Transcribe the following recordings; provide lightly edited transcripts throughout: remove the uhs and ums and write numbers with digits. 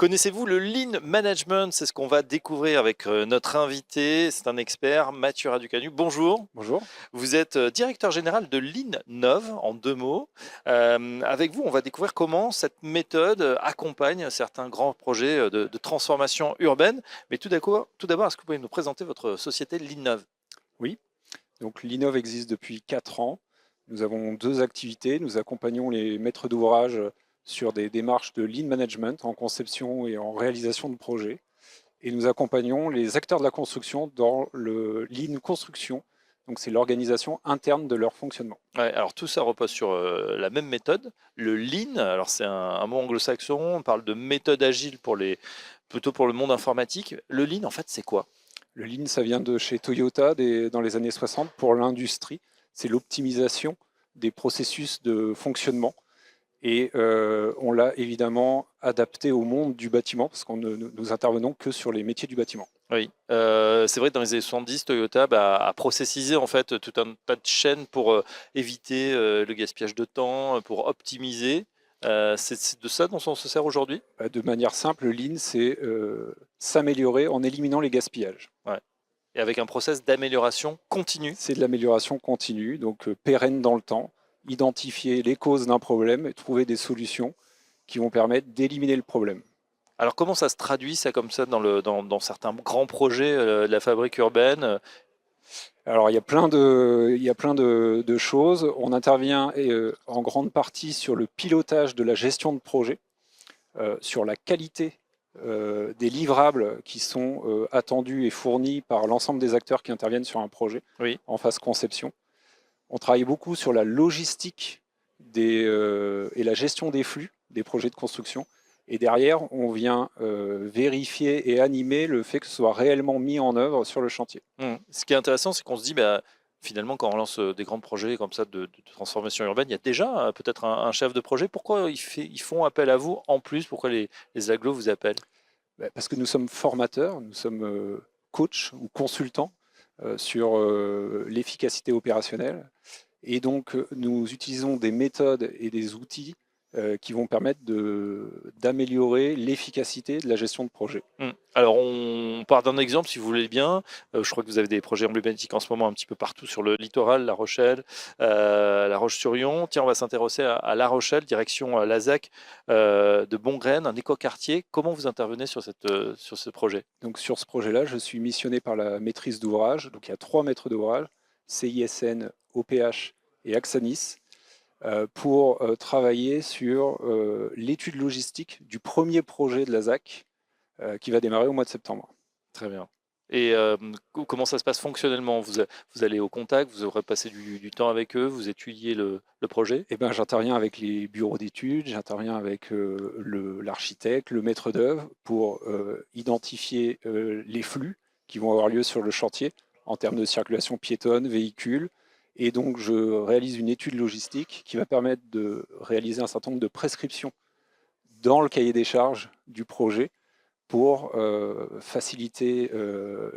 Connaissez-vous le Lean Management? C'est ce qu'on va découvrir avec notre invité. C'est un expert, Mathieu Raducanu. Bonjour. Bonjour. Vous êtes directeur général de Lean Nov, en deux mots. Avec vous, on va découvrir comment cette méthode accompagne certains grands projets de transformation urbaine. Mais tout d'abord, est-ce que vous pouvez nous présenter votre société Lean Nov? Oui, donc l'Innov existe depuis 4 ans. Nous avons deux activités. Nous accompagnons les maîtres d'ouvrage sur des démarches de lean management en conception et en réalisation de projets. Et nous accompagnons les acteurs de la construction dans le lean construction. Donc c'est l'organisation interne de leur fonctionnement. Ouais, alors tout ça repose sur la même méthode, le Lean. Alors c'est un mot anglo-saxon, on parle de méthode agile plutôt pour le monde informatique. Le Lean, en fait, c'est quoi? Le lean, ça vient de chez Toyota dans les années 60 pour l'industrie. C'est l'optimisation des processus de fonctionnement. Et on l'a évidemment adapté au monde du bâtiment, parce qu'on nous intervenons que sur les métiers du bâtiment. Oui, c'est vrai que dans les années 70, Toyota a processisé en fait tout un tas de chaînes pour éviter le gaspillage de temps, pour optimiser. C'est de ça dont on se sert aujourd'hui? De manière simple, le lean, c'est s'améliorer en éliminant les gaspillages. Ouais. Et avec un process d'amélioration continue. C'est de l'amélioration continue, donc pérenne dans le temps, identifier les causes d'un problème et trouver des solutions qui vont permettre d'éliminer le problème. Alors comment ça se traduit ça comme ça dans certains grands projets de la fabrique urbaine? Alors il y a plein de choses. On intervient en grande partie sur le pilotage de la gestion de projet, sur la qualité des livrables qui sont attendus et fournis par l'ensemble des acteurs qui interviennent sur un projet Oui. en phase conception. On travaille beaucoup sur la logistique et la gestion des flux des projets de construction. Et derrière, on vient vérifier et animer le fait que ce soit réellement mis en œuvre sur le chantier. Ce qui est intéressant, c'est qu'on se dit, bah, finalement, quand on lance des grands projets comme ça de transformation urbaine, il y a déjà peut-être un chef de projet. Pourquoi ils font appel à vous en plus? Pourquoi les agglos vous appellent? Parce que nous sommes formateurs, nous sommes coachs ou consultants sur l'efficacité opérationnelle. Et donc, nous utilisons des méthodes et des outils qui vont permettre d'améliorer l'efficacité de la gestion de projet. Alors, on part d'un exemple, si vous voulez bien. Je crois que vous avez des projets emblématiques en ce moment un petit peu partout sur le littoral, La Rochelle, La Roche-sur-Yon. Tiens, on va s'intéresser à La Rochelle, direction Lazac de Bongraine, un écoquartier. Comment vous intervenez sur ce projet? Donc, sur ce projet-là, je suis missionné par la maîtrise d'ouvrage. Donc, il y a 3 maîtres d'ouvrage, CISN, OPH et Axanis, pour travailler sur l'étude logistique du premier projet de la ZAC qui va démarrer au mois de septembre. Très bien. Et comment ça se passe fonctionnellement? Vous allez au contact, vous aurez passé du temps avec eux, vous étudiez le projet? Eh ben, j'interviens avec les bureaux d'études, j'interviens avec l'architecte, le maître d'œuvre pour identifier les flux qui vont avoir lieu sur le chantier en termes de circulation piétonne, véhicules. Et donc, je réalise une étude logistique qui va permettre de réaliser un certain nombre de prescriptions dans le cahier des charges du projet pour faciliter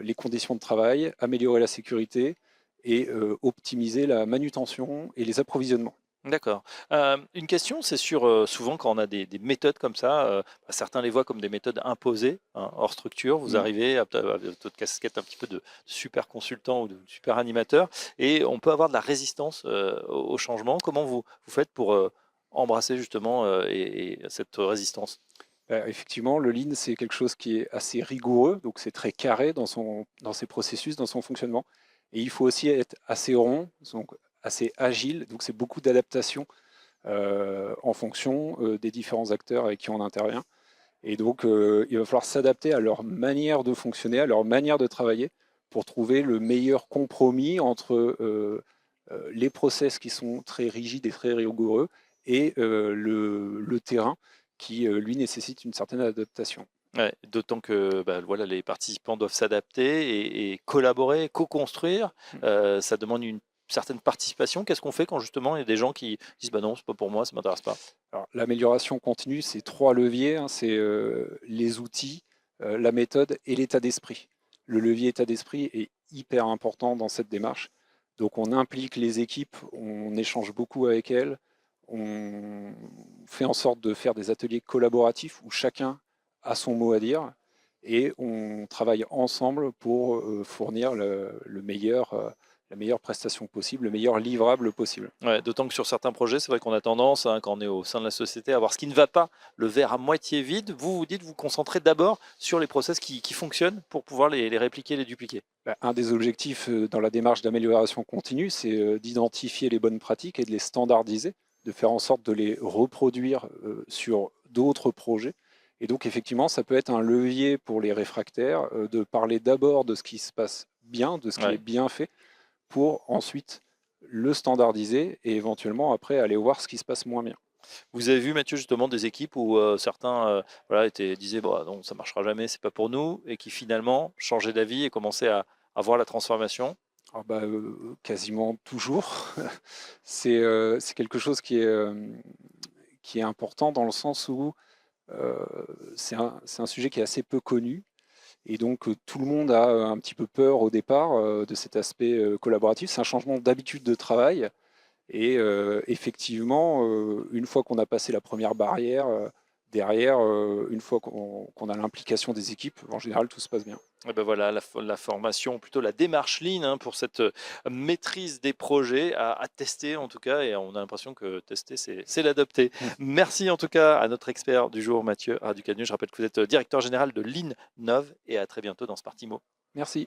les conditions de travail, améliorer la sécurité et optimiser la manutention et les approvisionnements. D'accord. Une question, c'est sur souvent quand on a des méthodes comme ça, bah, certains les voient comme des méthodes imposées, hein, hors structure. Vous Mm. arrivez avec votre casquette un petit peu de super consultant ou de super animateur, et on peut avoir de la résistance au changement. Comment vous faites pour embrasser justement et cette résistance? Effectivement, le lean, c'est quelque chose qui est assez rigoureux, donc c'est très carré dans ses processus, dans son fonctionnement. Et il faut aussi être assez rond, donc assez agile, donc c'est beaucoup d'adaptation en fonction des différents acteurs avec qui on intervient. Et donc, il va falloir s'adapter à leur manière de fonctionner, à leur manière de travailler, pour trouver le meilleur compromis entre les process qui sont très rigides et très rigoureux et le terrain qui, lui, nécessite une certaine adaptation. Ouais, d'autant que bah, voilà, les participants doivent s'adapter et collaborer, co-construire. Ça demande une certaine participation. Qu'est-ce qu'on fait quand justement il y a des gens qui disent bah non, c'est pas pour moi, ça m'intéresse pas? Alors, l'amélioration continue, c'est 3 leviers, hein, c'est les outils, la méthode et l'état d'esprit. Le levier état d'esprit est hyper important dans cette démarche. Donc on implique les équipes, on échange beaucoup avec elles, on fait en sorte de faire des ateliers collaboratifs où chacun a son mot à dire et on travaille ensemble pour fournir la meilleure prestation possible, le meilleur livrable possible. Ouais, d'autant que sur certains projets, c'est vrai qu'on a tendance, hein, quand on est au sein de la société, à voir ce qui ne va pas, le verre à moitié vide. Vous vous dites, vous concentrez d'abord sur les process qui fonctionnent pour pouvoir les répliquer, les dupliquer. Un des objectifs dans la démarche d'amélioration continue, c'est d'identifier les bonnes pratiques et de les standardiser, de faire en sorte de les reproduire sur d'autres projets. Et donc effectivement, ça peut être un levier pour les réfractaires de parler d'abord de ce qui se passe bien, de ce qui Ouais. est bien fait, pour ensuite le standardiser et éventuellement après aller voir ce qui se passe moins bien. Vous avez vu, Mathieu, justement des équipes où certains voilà, disaient bon, non, ça marchera jamais, c'est pas pour nous, et qui finalement changeaient d'avis et commençaient à voir la transformation. Quasiment toujours. C'est quelque chose qui est important dans le sens où c'est un sujet qui est assez peu connu. Et donc, tout le monde a un petit peu peur au départ de cet aspect collaboratif. C'est un changement d'habitude de travail. Et effectivement, une fois qu'on a passé la première barrière, derrière, une fois qu'on a l'implication des équipes, en général, tout se passe bien. Et ben voilà, la formation, plutôt la démarche Lean, hein, pour cette maîtrise des projets à tester en tout cas, et on a l'impression que tester, c'est l'adopter. Merci en tout cas à notre expert du jour, Mathieu Raducanu. Je rappelle que vous êtes directeur général de Lean Nov, et à très bientôt dans Spartimo. Merci.